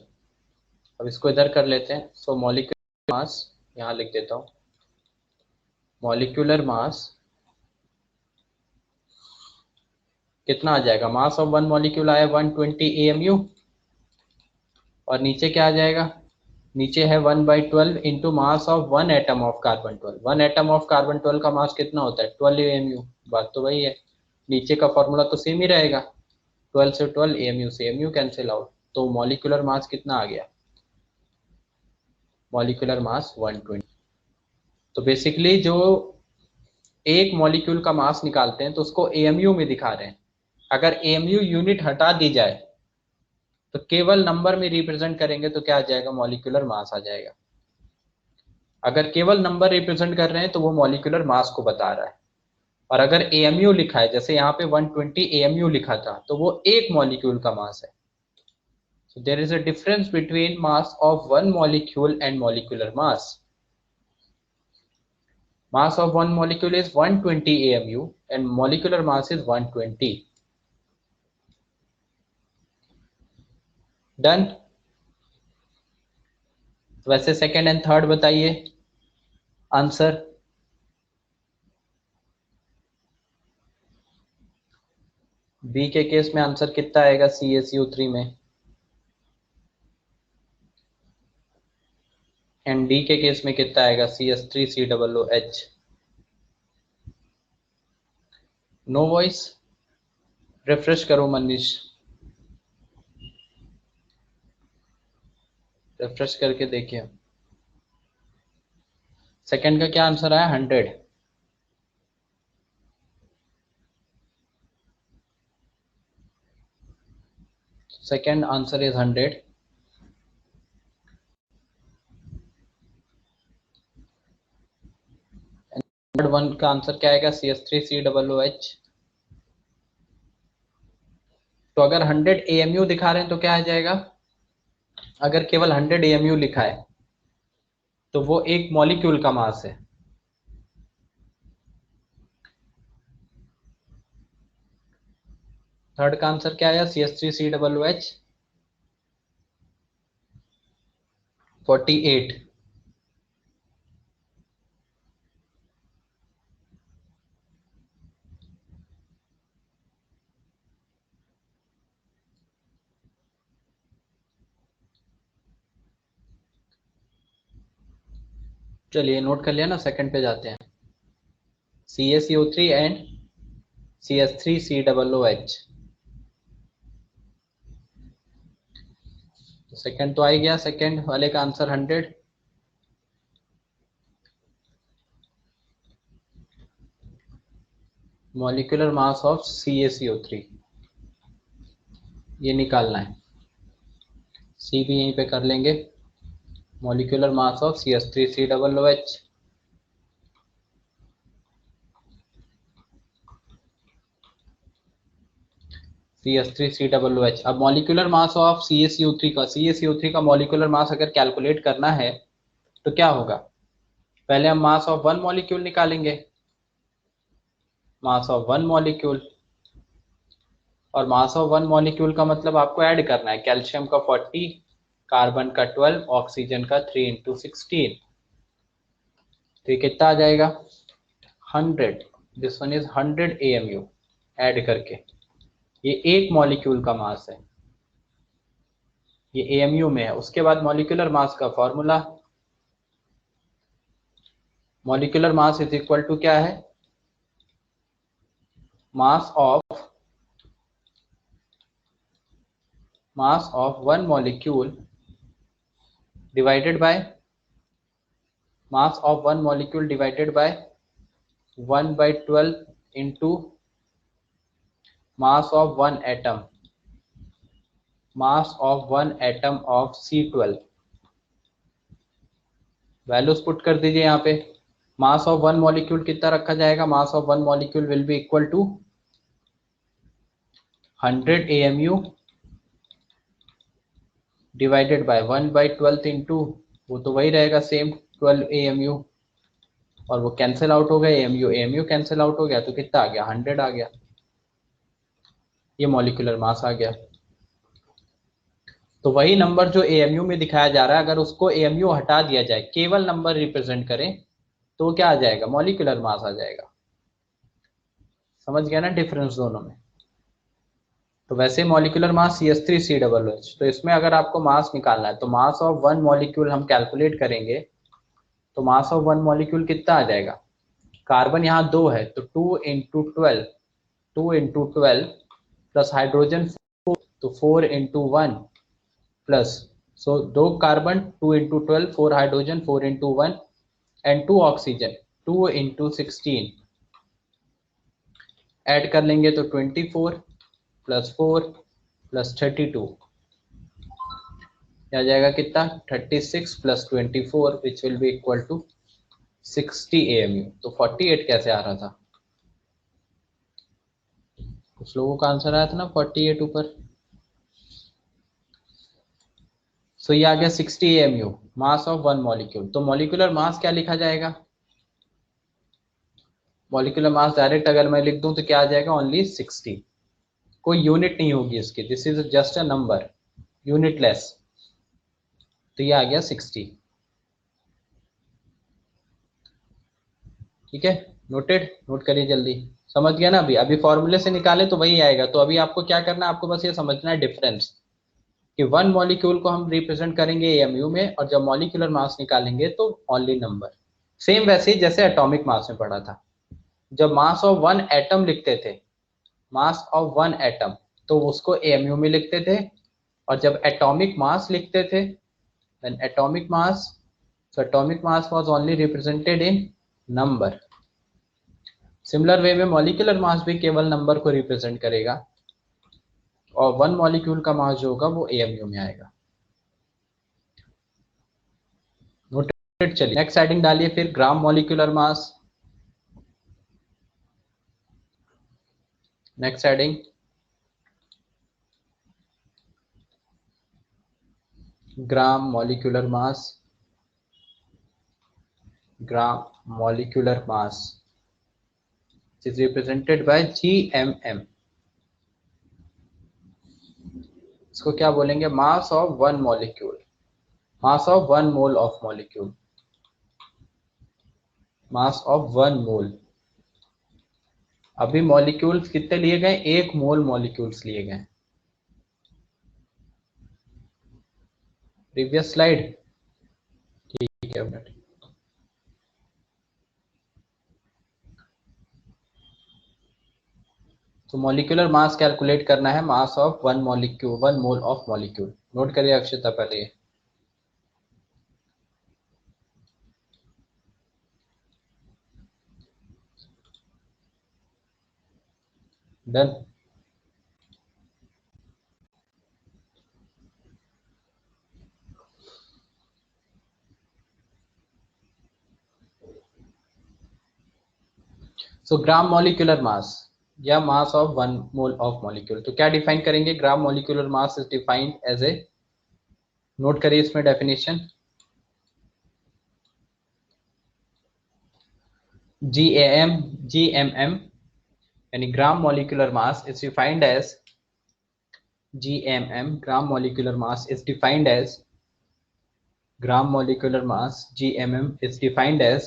अब इसको इधर कर लेते हैं। सो मॉलिक्यूलर मास यहाँ लिख देता हूँ, मॉलिक्यूलर मास कितना आ जाएगा? मास ऑफ वन मॉलिक्यूल आया 120 AMU, और नीचे क्या आ जाएगा? नीचे है 1/12 into mass of one atom of carbon 12। One atom of carbon 12 का मास कितना होता है? 12 AMU। बात तो वही है, नीचे का फॉर्मूला तो सेम ही रहेगा। 12 से 12 AMU से AMU कैंसिल आउट, तो मॉलिक्यूलर मास कितना आ गया? Molecular mass 120। तो बेसिकली जो एक मॉलिक्यूल का मास निकालते हैं तो उसको AMU में दिखा रहे हैं। अगर AMU यूनिट हटा दी जाए तो केवल नंबर में रिप्रेजेंट करेंगे तो क्या आ जाएगा? मॉलिक्यूलर मास आ जाएगा। अगर केवल नंबर रिप्रेजेंट कर रहे हैं तो वो मॉलिक्यूलर मास को बता रहा है। और अगर AMU लिखा है, जैसे यहाँ पे 120 AMU लिखा था, तो वो एक मॉलिक्यूल का मास है। So there is a difference between mass of one molecule and molecular mass. Mass of one molecule is 120 AMU and molecular mass is 120. Done? वैसे सेकेंड एंड थर्ड बताइए आंसर। बी के केस में answer कितना आएगा CaCO3 में, and D के case में कितना आएगा? CH3COOH। नो वॉइस, रिफ्रेश करो मनीष, रिफ्रेश करके देखिए। सेकंड का क्या आंसर आया? 100। Second answer is 100। Third one का आंसर क्या आएगा? CH3COOH। तो अगर 100 AMU दिखा रहे हैं तो क्या आ जाएगा? अगर केवल 100 AMU लिखा है तो वो एक मॉलिक्यूल का मास है। थर्ड का आंसर क्या आया? CH3COOH 48। चलिए नोट कर लिया ना, सेकंड पे जाते हैं। CaCO3 and CH3COOH। तो सेकंड तो आ ही गया, सेकंड वाले का answer 100। Molecular mass of CaCO3 ये निकालना है। सी भी यहीं पे कर लेंगे, molecular mass of CH3COOH। CH3COOH। अब मॉलिक्यूलर मास ऑफ CaCO3 का मॉलिक्यूलर मास अगर कैलकुलेट करना है तो क्या होगा? पहले हम मास ऑफ वन मॉलिक्यूल निकालेंगे, मास ऑफ वन मॉलिक्यूल, और मास ऑफ वन मॉलिक्यूल का मतलब आपको ऐड करना है, कैल्शियम का 40, कार्बन का 12, ऑक्सीजन का 3 × 16, तो ये कितना आ जाएगा 100, this one is 100 AMU add करके, ये एक मॉलिक्यूल का मास है, ये AMU में है। उसके बाद मॉलिक्यूलर मास का formula, molecular mass is equal to क्या है, mass of one molecule divided by mass of one molecule divided by 1/12 into mass of one atom, mass of one atom of C12। Values put कर दीजिए यहाँ पे, मास of one molecule कितना रखा जाएगा, mass of one molecule will be equal to 100 AMU divided by 1/12 into, वो तो वही रहेगा सेम 12 AMU, और वो कैंसिल आउट हो गया, AMU कैंसिल आउट हो गया, तो कितना आ गया 100 आ गया, ये मॉलिक्यूलर मास आ गया। तो वही नंबर जो AMU में दिखाया जा रहा है, अगर उसको AMU हटा दिया जाए, केवल नंबर रिप्रेजेंट करें, तो क्या आ जाएगा, मॉलिक्यूलर मास आ जाएगा। समझ गया ना डिफरेंस दोनों में। तो वैसे मॉलिक्यूलर मास CH3COOH, तो इसमें अगर आपको मास निकालना है तो मास ऑफ वन मॉलिक्यूल हम कैलकुलेट करेंगे, तो मास ऑफ वन मॉलिक्यूल कितना आ जाएगा, कार्बन यहाँ 2 है तो 2 × 12, 2 × 12 प्लस हाइड्रोजन 4, तो 4 × 1 plus, so 2 carbon 2 × 12, 4 hydrogen 4 × 1 and 2 oxygen 2 × 16, add कर लेंगे तो 24 प्लस 4 प्लस 32, आ जाएगा कितना 36 plus 24 which will be equal to 60 AMU। तो 48 कैसे आ रहा था, कुछ लोगों का आंसर आया था ना 48 ऊपर, सो ये आ गया 60 AMU mass of one molecule. तो मॉलिक्यूलर मास क्या लिखा जाएगा, मॉलिक्यूलर मास डायरेक्ट अगर मैं लिख दूं तो क्या आ जाएगा ओनली 60, कोई यूनिट नहीं होगी इसकी, this is just a number, unitless, तो ये आ गया 60। ठीक है, नोटेड, नोट करिए जल्दी, समझ गया ना। अभी अभी फॉर्मूले से निकाले तो वही आएगा, तो अभी आपको क्या करना है, आपको बस ये समझना है डिफरेंस, कि वन मॉलिक्यूल को हम रिप्रेजेंट करेंगे AMU में, और जब मॉलिक्यूलर मास निकालेंगे तो ओनली नंबर। सेम वैसे ही जैसे एटॉमिक मास में पढ़ा था, जब मास ऑफ वन एटम लिखते थे, मास ऑफ वन एटम, तो उसको AMU में लिखते थे, और जब एटॉमिक मास लिखते थे, then atomic mass, so atomic mass was only represented in number। Similar way में मॉलिक्यूलर मास भी केवल नंबर को रिप्रेजेंट करेगा, और वन मॉलिक्यूल का मास जो होगा वो AMU में आएगा। नोटेड, चलिए नेक्स्ट हेडिंग डालिए फिर, ग्राम molecular mass. Next heading gram molecular mass, gram molecular mass is represented by GMM। इसको क्या बोलेंगे, मास of one molecule, mass of one mole of molecule, mass of one मोल। अभी मॉलिक्यूल्स कितने लिए गए, 1 मोल मॉलिक्यूल्स लिए गए, प्रीवियस स्लाइड। ठीक है, तो मॉलिक्यूलर मास कैलकुलेट करना है, mass of one molecule, 1 mole of molecule. Note करिए अक्षता पहले, done. So gram molecular mass या mass of 1 mole of molecule, तो क्या डिफाइन करेंगे, gram molecular mass is defined as a, note करिए इसमें डेफिनेशन, GMM यानी gram molecular mass is defined as GMM, gram molecular mass is defined as gram molecular mass GMM is defined as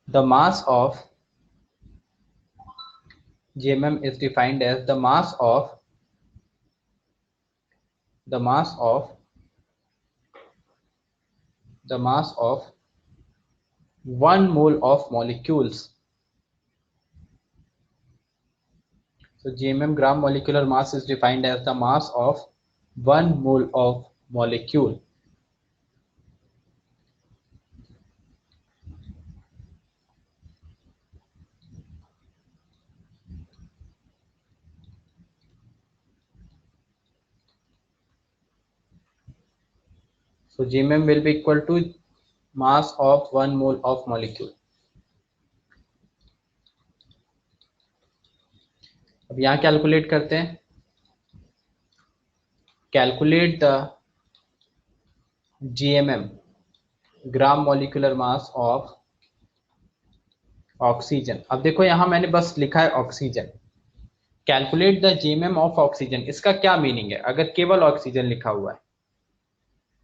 the mass of GMM is defined as the mass of 1 mole of molecules. So GMM, gram molecular mass, is defined as the mass of 1 mole of molecule. So GMM will be equal to mass of 1 mole of molecule. अब यहाँ calculate करते हैं. Calculate the GMM, gram molecular mass of oxygen. अब देखो यहाँ मैंने बस लिखा है oxygen. Calculate the GMM of oxygen, इसका क्या मीनिंग है अगर केवल ऑक्सीजन लिखा हुआ है?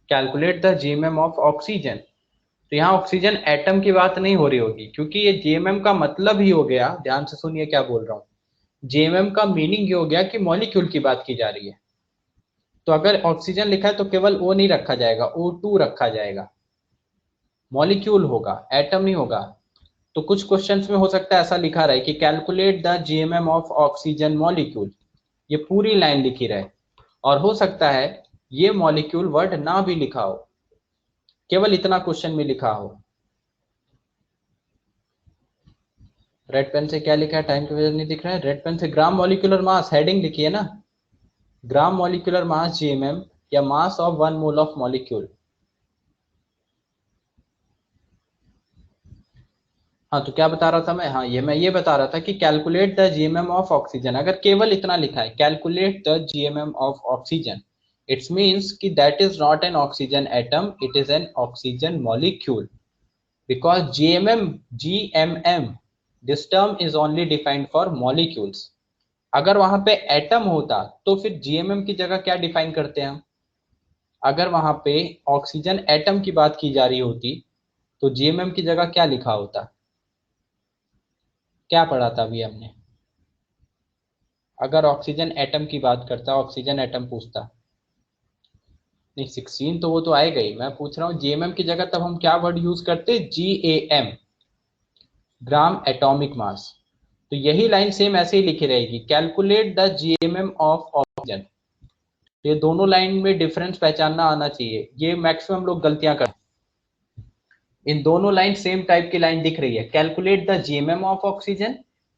Calculate the GMM of oxygen, तो यहाँ ऑक्सीजन एटम की बात नहीं हो रही होगी, क्योंकि ये GMM का मतलब ही हो गया, ध्यान से सुनिए क्या बोल रहा हूँ, GMM का मीनिंग ये हो गया कि मॉलिक्यूल की बात की जा रही है. तो अगर ऑक्सीजन लिखा है तो केवल O नहीं रखा जाएगा, O2 रखा जाएगा, मॉलिक्यूल होगा, एटम नहीं होगा. तो कुछ क्वेश्चंस में हो सकता है ऐसा लिखा रहे कि calculate the GMM of oxygen molecule, ये पूरी लाइन लिखी रहे, और हो सकता है ये मॉलिक्यूल वर्ड ना भी लिखा हो, केवल इतना क्वेश्चन में लिखा हो. रेड पेन से क्या लिखा है, टाइम की वजह नहीं दिख रहा है. रेड पेन से ग्राम मॉलिक्यूलर मास हेडिंग लिखी है ना, ग्राम मॉलिक्यूलर मास GMM या mass of 1 mole of molecule. हाँ, तो क्या बता रहा था मैं, हाँ मैं ये बता रहा था कि calculate the GMM of oxygen, अगर केवल इतना लिखा है calculate the GMM of oxygen, it's means कि that is not an oxygen atom, it is an oxygen molecule. Because GMM this term is only defined for molecules. अगर वहां पे atom होता तो फिर GMM की जगह क्या डिफाइन करते हैं हम? अगर वहां पे ऑक्सीजन एटम की बात की जा रही होती तो GMM की जगह क्या लिखा होता? क्या पढ़ा था अभी हमने? अगर ऑक्सीजन एटम की बात करता, ऑक्सीजन एटम पूछता, नहीं 16 तो वो तो आएगा ही, मैं पूछ रहा हूँ GMM की जगह तब हम क्या वर्ड यूज करते? GAM, ग्राम एटॉमिक मास. तो यही लाइन सेम ऐसे ही लिखी रहेगी, calculate the GMM of oxygen. ये दोनों लाइन में डिफरेंस पहचानना आना चाहिए, ये मैक्सिमम लोग गलतियां करते हैं. इन दोनों लाइन सेम टाइप की लाइन दिख रही है, calculate the GMM of oxygen,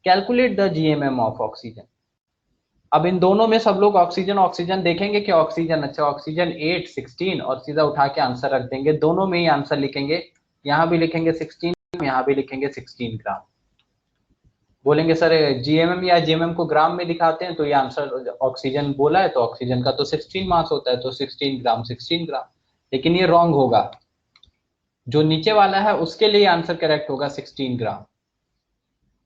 calculate the GMM of oxygen. अब इन दोनों में सब लोग ऑक्सीजन ऑक्सीजन देखेंगे कि ऑक्सीजन, अच्छा ऑक्सीजन 8 16 और सीधा उठा के आंसर रख देंगे, दोनों में ही आंसर लिखेंगे, यहाँ भी लिखेंगे 16, यहाँ भी लिखेंगे 16 ग्राम. बोलेंगे सर GMM या GMM को ग्राम में दिखाते हैं तो ये आंसर ऑक्सीजन बोला है तो ऑक्सीजन का तो 16 मास होता है, तो 16 ग्राम 16 ग्राम. लेकिन ये रॉन्ग होगा, जो नीचे वाला है उसके लिए आंसर करेक्ट होगा 16 ग्राम,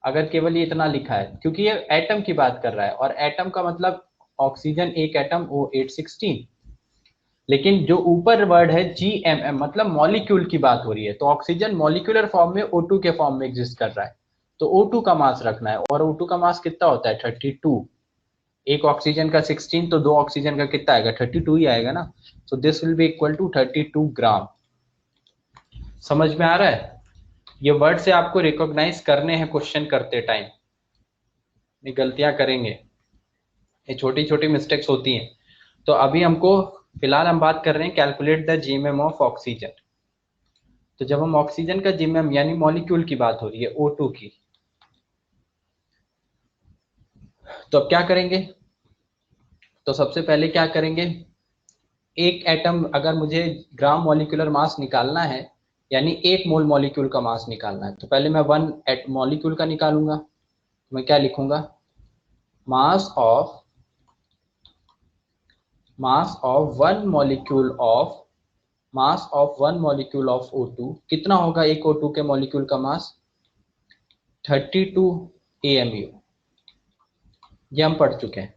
अगर केवल ये इतना लिखा है, क्योंकि ये एटम की बात कर रहा है और एटम का मतलब ऑक्सीजन एक एटम O8 16. लेकिन जो ऊपर वर्ड है GMM मतलब मॉलिक्यूल की बात हो रही है, तो ऑक्सीजन मॉलिक्यूलर फॉर्म में O2 के फॉर्म में एग्जिस्ट कर रहा है, तो O2 का मास रखना है, और O2 का मास कितना होता है 32. एक ऑक्सीजन का 16 तो दो ऑक्सीजन का कितना आएगा 32 ही आएगा ना. So this will be equal to 32 gram. समझ में आ रहा है? ये वर्ड से आपको रिकॉग्नाइज करने हैं क्वेश्चन करते टाइम, ये गलतियां करेंगे, ये छोटी छोटी मिस्टेक्स होती हैं. तो अभी हमको फिलहाल हम बात कर रहे हैं calculate the GMM of oxygen. तो जब हम ऑक्सीजन का GMM यानी मॉलिक्यूल की बात हो रही है O2 की, तो अब क्या करेंगे? तो सबसे पहले क्या करेंगे, एक एटम, अगर मुझे ग्राम मॉलिक्यूलर मास निकालना है यानी एक मोल मॉलिक्यूल का मास निकालना है, तो पहले मैं 1 मॉलिक्यूल का निकालूंगा. तो मैं क्या लिखूंगा, मास of 1 molecule of mass of one molecule of O2 कितना होगा एक O2 के मॉलिक्यूल का मास 32 AMU, ये हम पढ़ चुके हैं।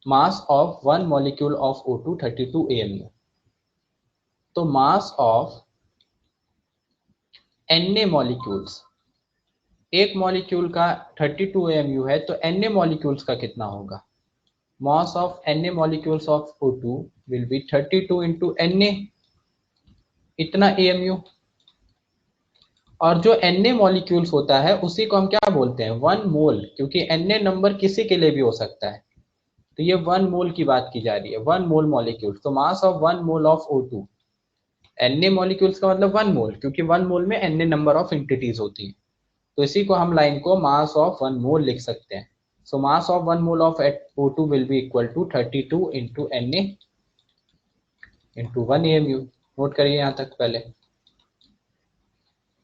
Mass of one molecule of O2 32 AMU। तो मास ऑफ Na मॉलिक्यूल्स, एक मॉलिक्यूल का 32 AMU है, तो Na मॉलिक्यूल्स का कितना होगा? Mass of Na molecules of O2 will B 32 into Na, इतना AMU। और जो Na मॉलिक्यूल्स होता है उसी को हम क्या बोलते हैं? वन मोल, क्योंकि Na नंबर किसी के लिए भी हो सकता है, तो ये वन मोल की बात की जा रही है, वन मोल मॉलिक्यूल। तो mass of one mole of O2, Na molecules का मतलब वन मोल, क्योंकि वन मोल में Na नंबर ऑफ एंटिटीज होती है, तो इसी को हम लाइन को मास ऑफ वन मोल लिख सकते हैं। So mass of one mole of O2 will be equal to 32 into Na into 1 AMU। Note करिए यहाँ तक, पहले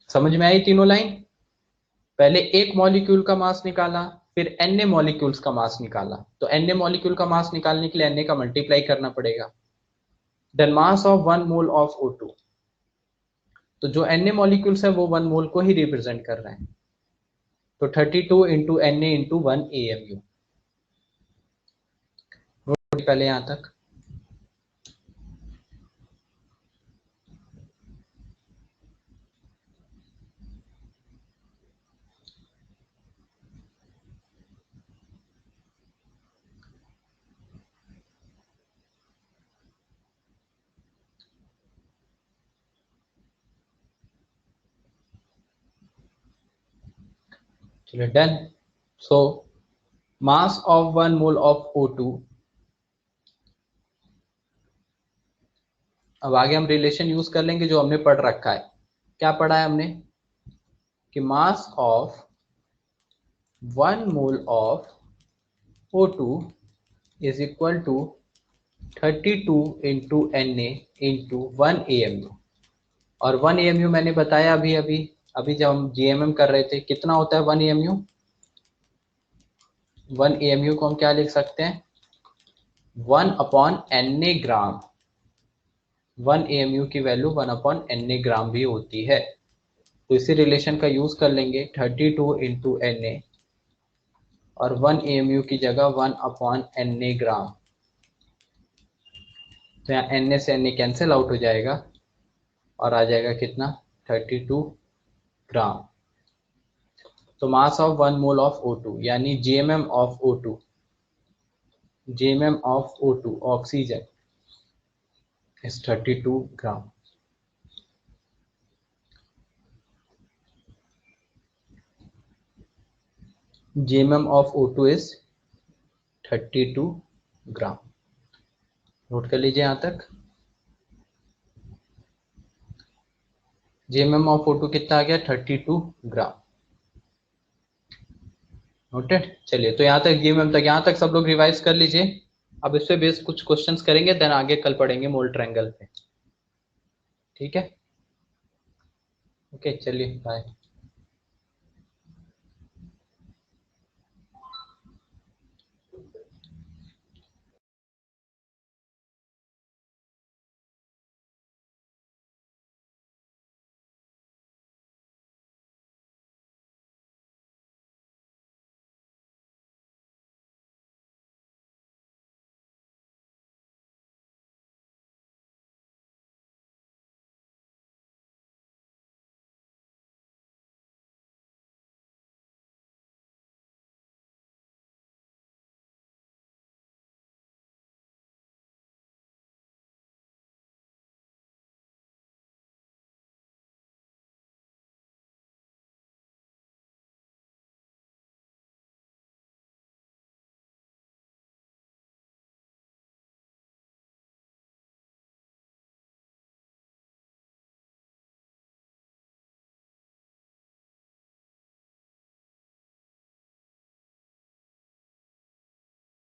समझ में आई तीनों लाइन? पहले एक मॉलिक्यूल का मास निकाला, फिर Na मॉलिक्यूल्स का मास निकाला, तो Na मॉलिक्यूल का मास निकालने के लिए Na का मल्टीप्लाई करना पड़ेगा। Then mass of one mole of O2, तो जो Na मॉलिक्यूल्स है वो वन मोल को ही रिप्रेजेंट कर रहे हैं, तो 32 इंटू Na इंटू 1 AMU। पहले यहां तक चलिए done. So mass of one mole of O2, अब आगे हम रिलेशन यूज कर लेंगे जो हमने पढ़ रखा है। क्या पढ़ा है हमने? कि mass of one mole of O2 is equal to 32 into Na into 1 AMU। और 1 AMU मैंने बताया अभी जब हम GMM कर रहे थे, कितना होता है 1 AMU? 1 AMU को हम क्या लिख सकते हैं? 1 अपॉन Na ग्राम। 1 AMU की वैल्यू 1 अपॉन Na ग्राम भी होती है, तो इसी रिलेशन का यूज कर लेंगे 32 इंटू Na और 1 AMU की जगह 1 अपॉन Na ग्राम। तो यहाँ Na से Na कैंसिल आउट हो जाएगा और आ जाएगा कितना? 32 ग्राम। तो mass of one mole of O2 यानी GMM of O2, GMM of O2 oxygen is 32 gram. GMM of O2 is 32 gram. Note कर लीजिए यहाँ तक। GMM of O2 कितना आ गया? 32 ग्राम। नोटेड। चलिए, तो यहाँ तक GMM तक, यहाँ तक सब लोग रिवाइज कर लीजिए। अब इससे बेस कुछ क्वेश्चंस करेंगे, देन आगे कल पढ़ेंगे मोल ट्रायंगल पे। ठीक है, ओके, चलिए बाय।